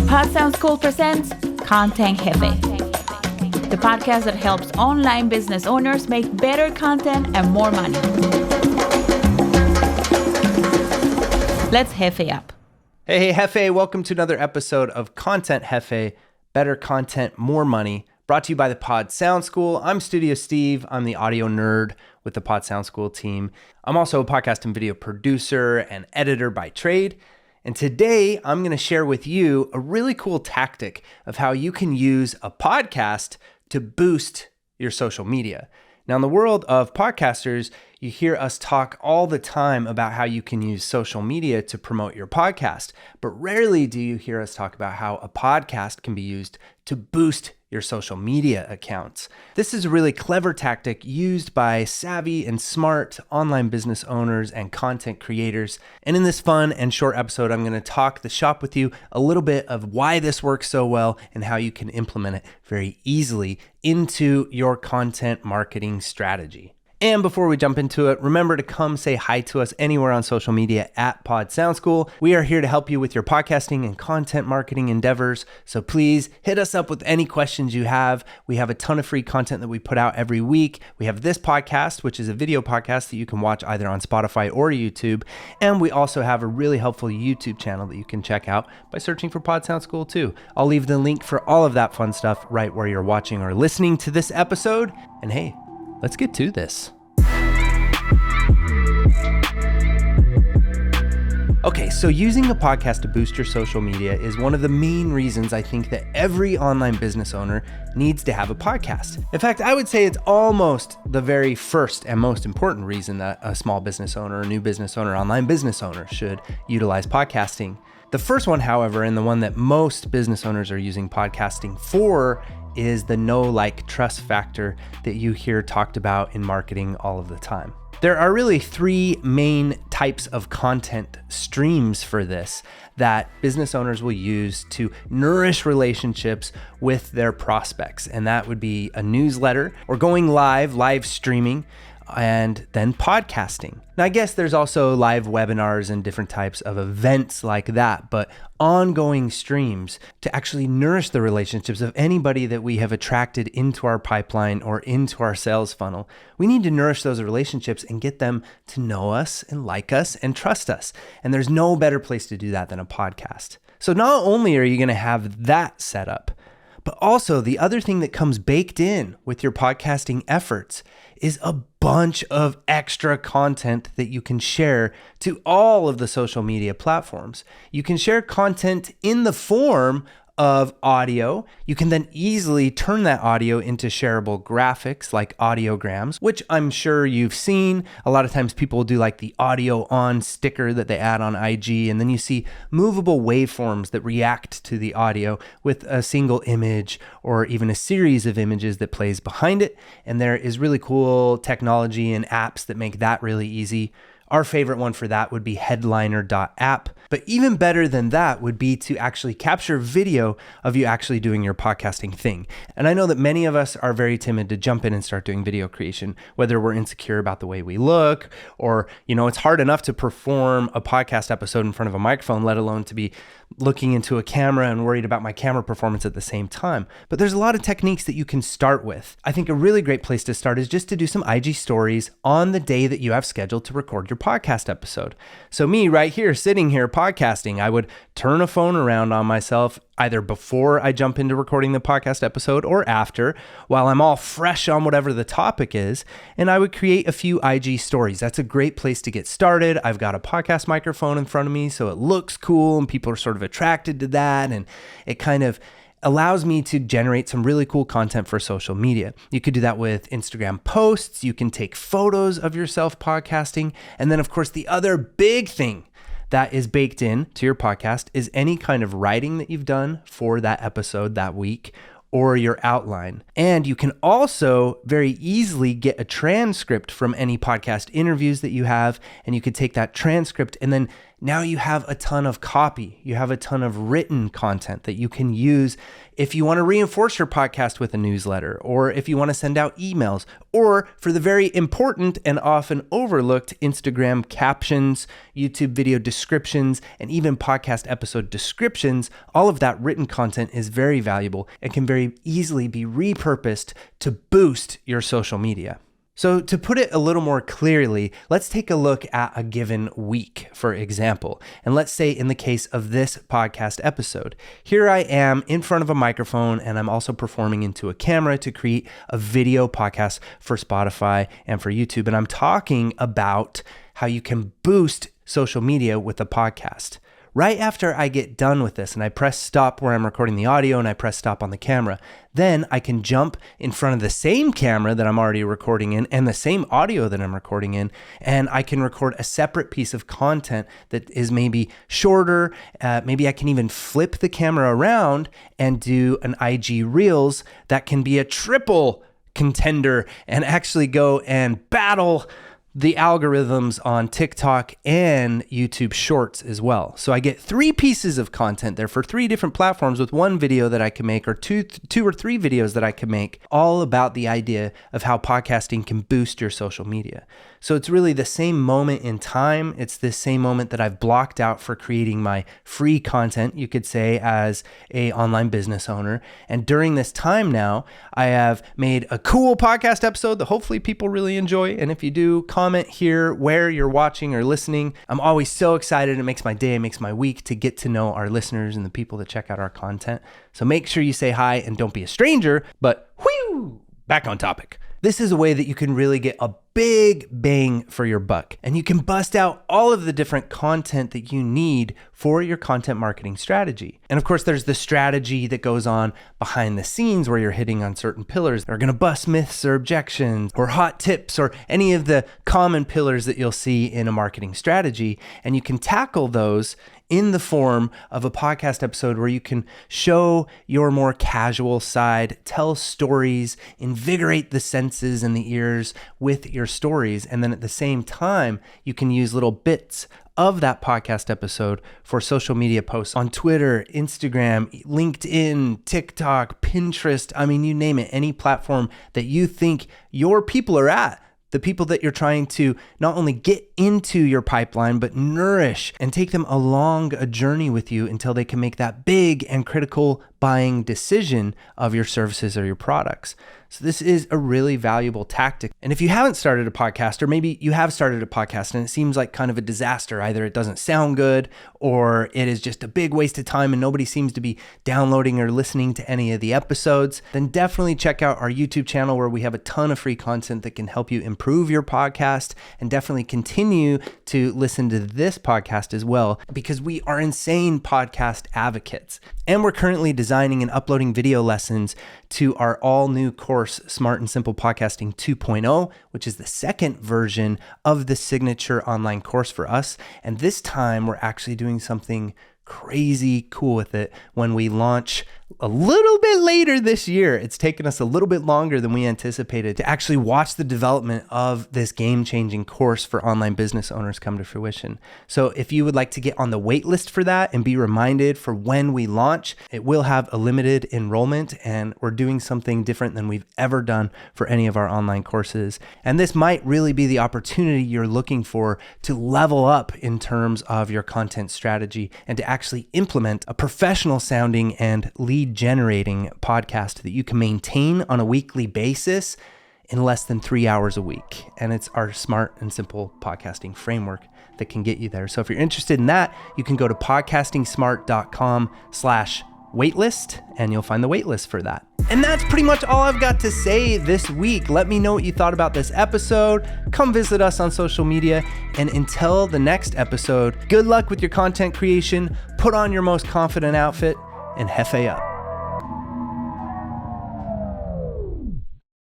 Pod Sound School presents Content Jefe, the podcast that helps online business owners make better content and more money. Let's Jefe up. Hey, Jefe, welcome to another episode of Content Jefe, Better Content, More Money, brought to you by the Pod Sound School. I'm Studio Steve. I'm the audio nerd with the Pod Sound School team. I'm also a podcast and video producer and editor by trade. And today I'm going to share with you a really cool tactic of how you can use a podcast to boost your social media. Now, in the world of podcasters, you hear us talk all the time about how you can use social media to promote your podcast, but rarely do you hear us talk about how a podcast can be used to boost your social media accounts. This is a really clever tactic used by savvy and smart online business owners and content creators. And in this fun and short episode, I'm going to talk the shop with you a little bit of why this works so well and how you can implement it very easily into your content marketing strategy. And before we jump into it, remember to come say hi to us anywhere on social media at Pod Sound School. We are here to help you with your podcasting and content marketing endeavors. So please hit us up with any questions you have. We have a ton of free content that we put out every week. We have this podcast, which is a video podcast that you can watch either on Spotify or YouTube. And we also have a really helpful YouTube channel that you can check out by searching for Pod Sound School too. I'll leave the link for all of that fun stuff right where you're watching or listening to this episode. And hey, let's get to this. Okay, so using a podcast to boost your social media is one of the main reasons I think that every online business owner needs to have a podcast. In fact, I would say it's almost the very first and most important reason that a small business owner, a new business owner, online business owner should utilize podcasting. The first one, however, and the one that most business owners are using podcasting for, is the know, like, trust factor that you hear talked about in marketing all of the time. There are really three main types of content streams for this that business owners will use to nourish relationships with their prospects. And that would be a newsletter or going live streaming, and then podcasting. Now, I guess there's also live webinars and different types of events like that, but ongoing streams to actually nourish the relationships of anybody that we have attracted into our pipeline or into our sales funnel. We need to nourish those relationships and get them to know us and like us and trust us. And there's no better place to do that than a podcast. So not only are you going to have that set up, but also the other thing that comes baked in with your podcasting efforts is a bunch of extra content that you can share to all of the social media platforms. You can share content in the form of audio. You can then easily turn that audio into shareable graphics like audiograms, which I'm sure you've seen. A lot of times people do like the audio on sticker that they add on IG, and then you see movable waveforms that react to the audio with a single image or even a series of images that plays behind it. And there is really cool technology and apps that make that really easy. Our favorite one for that would be headliner.app. But even better than that would be to actually capture video of you actually doing your podcasting thing. And I know that many of us are very timid to jump in and start doing video creation, whether we're insecure about the way we look, or, it's hard enough to perform a podcast episode in front of a microphone, let alone to be looking into a camera and worried about my camera performance at the same time. But there's a lot of techniques that you can start with. I think a really great place to start is just to do some IG stories on the day that you have scheduled to record your podcast episode. So me right here, sitting here podcasting, I would turn a phone around on myself either before I jump into recording the podcast episode or after, while I'm all fresh on whatever the topic is, and I would create a few IG stories. That's a great place to get started. I've got a podcast microphone in front of me, so it looks cool and people are sort of attracted to that, and it kind of allows me to generate some really cool content for social media. You could do that with Instagram posts. You can take photos of yourself podcasting. And then, of course, the other big thing that is baked in to your podcast is any kind of writing that you've done for that episode that week, or your outline. And you can also very easily get a transcript from any podcast interviews that you have, and you could take that transcript and then now you have a ton of copy. You have a ton of written content that you can use if you want to reinforce your podcast with a newsletter, or if you want to send out emails, or for the very important and often overlooked Instagram captions, YouTube video descriptions, and even podcast episode descriptions. All of that written content is very valuable and can very easily be repurposed to boost your social media. So to put it a little more clearly, let's take a look at a given week, for example. And let's say in the case of this podcast episode, here I am in front of a microphone and I'm also performing into a camera to create a video podcast for Spotify and for YouTube. And I'm talking about how you can boost social media with a podcast. Right after I get done with this and I press stop where I'm recording the audio and I press stop on the camera, then I can jump in front of the same camera that I'm already recording in and the same audio that I'm recording in, and I can record a separate piece of content that is maybe shorter. Maybe I can even flip the camera around and do an IG Reels that can be a triple contender and actually go and battle the algorithms on TikTok and YouTube Shorts as well. So I get 3 pieces of content there for 3 different platforms with 1 video that I can make, or two or 3 videos that I can make, all about the idea of how podcasting can boost your social media. So it's really the same moment in time. It's the same moment that I've blocked out for creating my free content, you could say, as a online business owner. And during this time now, I have made a cool podcast episode that hopefully people really enjoy. And if you do, comment here where you're watching or listening. I'm always so excited. It makes my day, it makes my week to get to know our listeners and the people that check out our content. So make sure you say hi and don't be a stranger, but whew, back on topic. This is a way that you can really get a big bang for your buck, and you can bust out all of the different content that you need for your content marketing strategy. And of course, there's the strategy that goes on behind the scenes where you're hitting on certain pillars that are going to bust myths or objections or hot tips or any of the common pillars that you'll see in a marketing strategy. And you can tackle those in the form of a podcast episode where you can show your more casual side, tell stories, invigorate the senses and the ears with your stories. And then at the same time, you can use little bits of that podcast episode for social media posts on Twitter, Instagram, LinkedIn, TikTok, Pinterest. I mean, you name it, any platform that you think your people are at. The people that you're trying to not only get into your pipeline, but nourish and take them along a journey with you until they can make that big and critical buying decision of your services or your products. So this is a really valuable tactic. And if you haven't started a podcast, or maybe you have started a podcast and it seems like kind of a disaster, either it doesn't sound good or it is just a big waste of time and nobody seems to be downloading or listening to any of the episodes, then definitely check out our YouTube channel where we have a ton of free content that can help you improve your podcast, and definitely continue to listen to this podcast as well, because we are insane podcast advocates. And we're currently designing and uploading video lessons to our all new course, Smart and Simple Podcasting 2.0, which is the second version of the signature online course for us. And this time we're actually doing something crazy cool with it when we launch a little bit later this year. It's taken us a little bit longer than we anticipated to actually watch the development of this game-changing course for online business owners come to fruition. So if you would like to get on the wait list for that and be reminded for when we launch, it will have a limited enrollment, and we're doing something different than we've ever done for any of our online courses. And this might really be the opportunity you're looking for to level up in terms of your content strategy and to actually implement a professional sounding and lead generating podcast that you can maintain on a weekly basis in less than 3 hours a week. And it's our Smart and Simple Podcasting framework that can get you there. So if you're interested in that, you can go to podcastingsmart.com/waitlist and you'll find the waitlist for that. And that's pretty much all I've got to say this week. Let me know what you thought about this episode. Come visit us on social media. And until the next episode, good luck with your content creation. Put on your most confident outfit and hefe up.